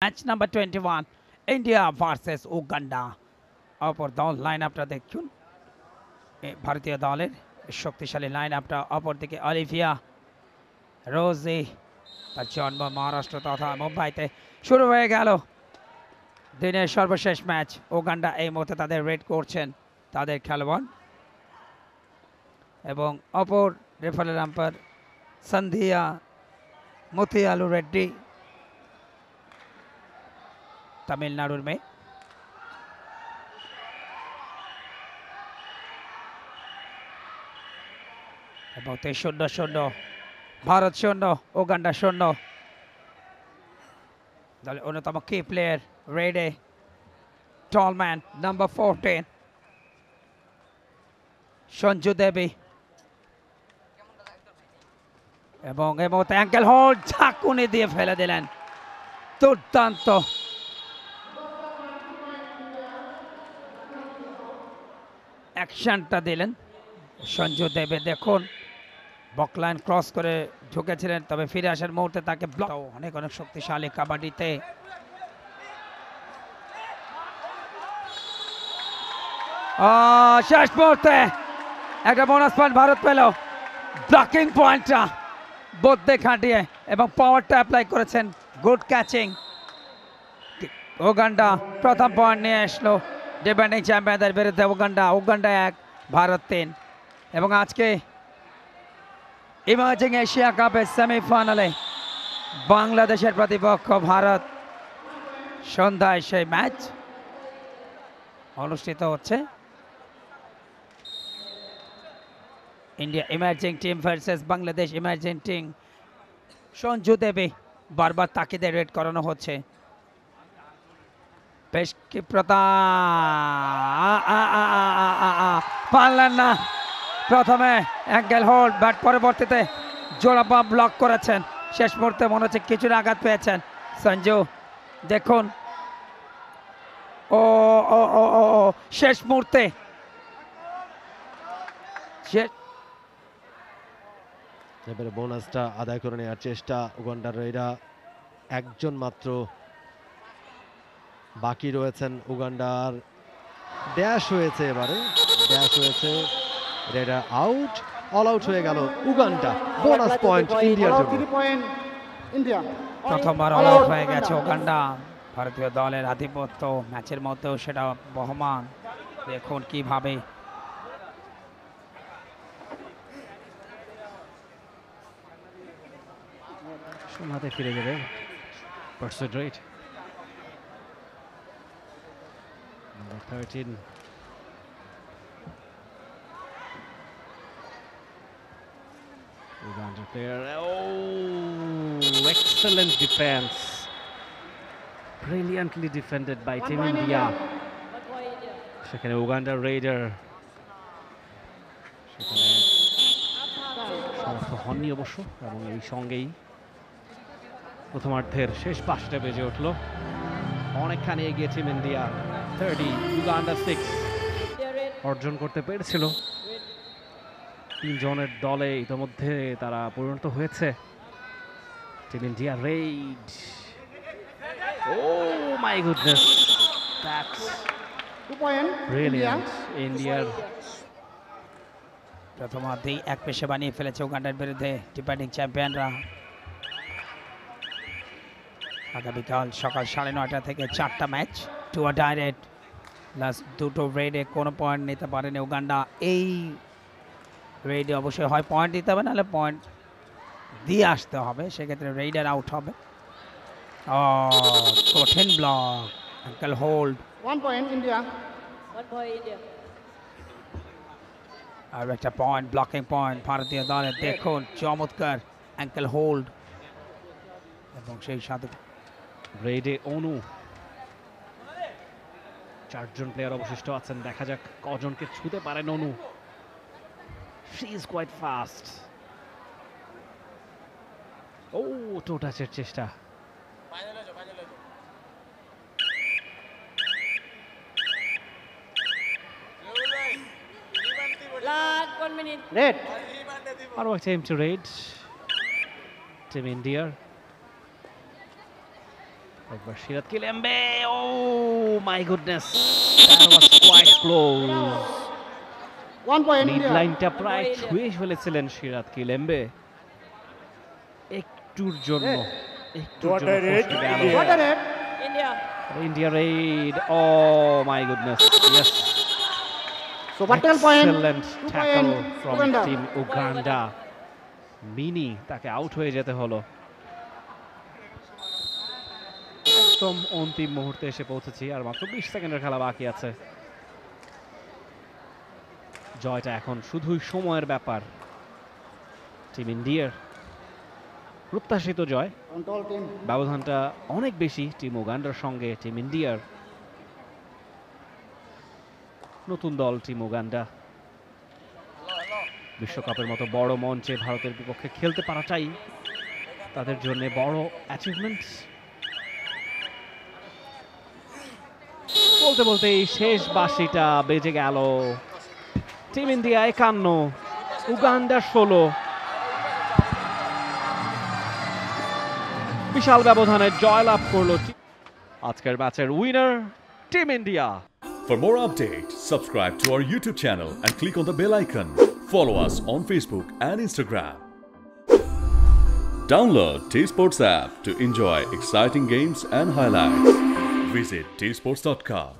Match number 21 India versus Uganda. অপর দল line আপটা দেখুন, ভারতীয় দলের শক্তিশালী লাইন আপটা। অপরদিকে অলিভিয়া রোজি, তার জন্ম মহারাষ্ট্র তথা মুম্বাইতে। শুরু হয়ে গেল দিনের সর্বশেষ ম্যাচ। উগান্ডা এই মুহূর্তে তাদের রেড করছেন তাদের খেলোয়াড়, এবং অপর রেফারেল আম্পায়ার সন্ধিয়া মতিয়ালু রেড্ডি, তামিলনাড়ুর মেয়ে। এবং 0-0 ভারত 0 উগান্ডা 0। দলের অন্যতম কি প্লেয়ার রেডে টলম্যান নাম্বার 14 সঞ্জু দেবী, এবং এই মুহূর্তে অ্যাঙ্কেল হোল্ড ঝাঁকুনি দিয়ে ফেলে দিলেন। দুর্দান্ত অ্যাকশনটা দিলেন সঞ্জু দেবে। দেখুন বকলাইন ক্রস করে ঢুকেছিলেন, তবে ফিরে আসার মুহূর্তে তাকে ব্লক। অনেক অনেক শক্তিশালী কাবাডিতে। শেষ মুহূর্তে একটা বোনাস পয়েন্ট ভারত পেল। ব্লকিং পয়েন্টটা বদলে খাটিয়ে এবং পাওয়ারটা অ্যাপ্লাই করেছেন। Good catching. উগান্ডা প্রথম পয়েন্ট নিয়ে আসলো ডিফেন্ডিং চ্যাম্পিয়নদের বিরুদ্ধে। উগান্ডা 1 ভারত 3। এবং আজকে ইমার্জিং এশিয়া কাপের সেমিফাইনালে বাংলাদেশের প্রতিপক্ষ ভারত। সন্ধ্যায় সেই ম্যাচ অনুষ্ঠিত হচ্ছে। India emerging team versus Bangladesh emerging team. Sanju Devi বারবার তাকিদে রেড করানো হচ্ছে। বেশ ক্ষিপ্রতা, পারলেন না। প্রথমে অ্যাঙ্গেল হোল্ড, ব্যাট পরবর্তীতে জোড়াপা ব্লক করেছেন। শেষ মুহূর্তে মনে হচ্ছে কিছুটা আঘাত পেয়েছেন সঞ্জু। দেখুন ও ও ও ও শেষ মুহূর্তে এবারে বোনাসটা আদায় করে নেওয়ার চেষ্টা উগান্ডার। এরা একজন মাত্র বাকি রয়েছেন। উগান্ডার ড্যাশ হয়েছে, এবারে ড্যাশ হয়েছে। রেডার আউট, অল আউট হয়ে গেল উগান্ডা। বোনাস পয়েন্ট ইন্ডিয়ার জন্য। প্রথমবার অল আউট হয়ে গেছে উগান্ডা। ভারতীয় দলের আধিপত্য ম্যাচের মধ্যেও সেটা বহমান। দেখুন কিভাবে হাতে ফিরে যাবে percent rate. Number 13 Uganda player. Oh, excellent defense, brilliantly defended by Team India. সেখানে উগান্ডা রেইডার সেখানে সমর্থ হননি অবশ্য, এবং এই সঙ্গেই প্রথমার্ধের শেষ পাশটা বেজে উঠল। অনেকখানি এগিয়ে টিম ইন্ডিয়া। 30 উগান্ডা 6 অর্জন করতে পেরেছিল। 3 জনের দলে ইতিমধ্যে তারা পরিণত হয়েছে। Team India raid. Oh my goodness, that's brilliant. ইন্ডিয়ার প্রথমার্ধেই এক পেশে বানিয়ে ফেলেছে উগান্ডার বিরুদ্ধে ডিফেন্ডিং চ্যাম্পিয়নরা। আগামীকাল সকাল 9:30 থেকে 4টা ম্যাচ, 2 ডাইরেক্ট, লাস্ট 2টো রেডে কোনো পয়েন্ট নিতে পারেনি উগান্ডা। এই রেডে অবশ্যই হয় পয়েন্ট দিতে হবে, নাহলে পয়েন্ট দিয়ে আসতে হবে। সেক্ষেত্রে রেইডার আউট হবে। কঠিন block, ankle hold. 1 point India. আর একটা পয়েন্ট, ব্লকিং পয়েন্ট ভারতীয় দলের। দেখুন চমৎকার অ্যাঙ্কেল হোল্ড, এবং সেই সাথে রেডে অনু। 4 জন প্লেয়ার অবশিষ্ট আছেন, দেখা যাক কজনকে ছুঁতে পারেন Anu. She is quite fast. ও টো টাচের চেষ্টা। Red. আরও একটা এমটি রেড টিম ইন্ডিয়ার। আরেকবার সিরাত কিলেম্বে, oh my goodness, that was quite close. 1 point mid India. লাইনটা প্রায় ছুঁয়ে ফেলেছিলেন সিরাত কিলেম্বে, একটুর জন্য ফসকে গেল। What a red. India. India raid, oh my goodness, yes, So what 12 point? Excellent 2 tackle point from Uganda. Team Uganda. মিনি তাকে আউট হয়ে যেতে হলো। একদম অন্তিম মুহূর্তে এসে পৌঁছেছি, আর মাত্র 20 সেকেন্ডের খেলা বাকি আছে। জয়টা এখন শুধুই সময়ের ব্যাপার। টিম ইন্ডিয়ার প্রত্যাশিত জয়, Control team. ব্যবধানটা অনেক বেশি টিম উগান্ডার সঙ্গে টিম ইন্ডিয়ার। নতুন দল টিম উগান্ডা, বিশ্বকাপের মতো বড় মঞ্চে ভারতের বিপক্ষে খেলতে পারাটাই তাদের জন্য বড় অ্যাচিভমেন্ট। বলতে বলতে এই শেষ বাঁশিটা বেজে গেল। Team India 51, Uganda 16। বিশাল ব্যবধানে জয়লাভ করলো আজকের ম্যাচের winner team India. For more updates, subscribe to our YouTube channel and click on the bell icon. Follow us on Facebook and Instagram. Download T-Sports app to enjoy exciting games and highlights. Visit tsports.com.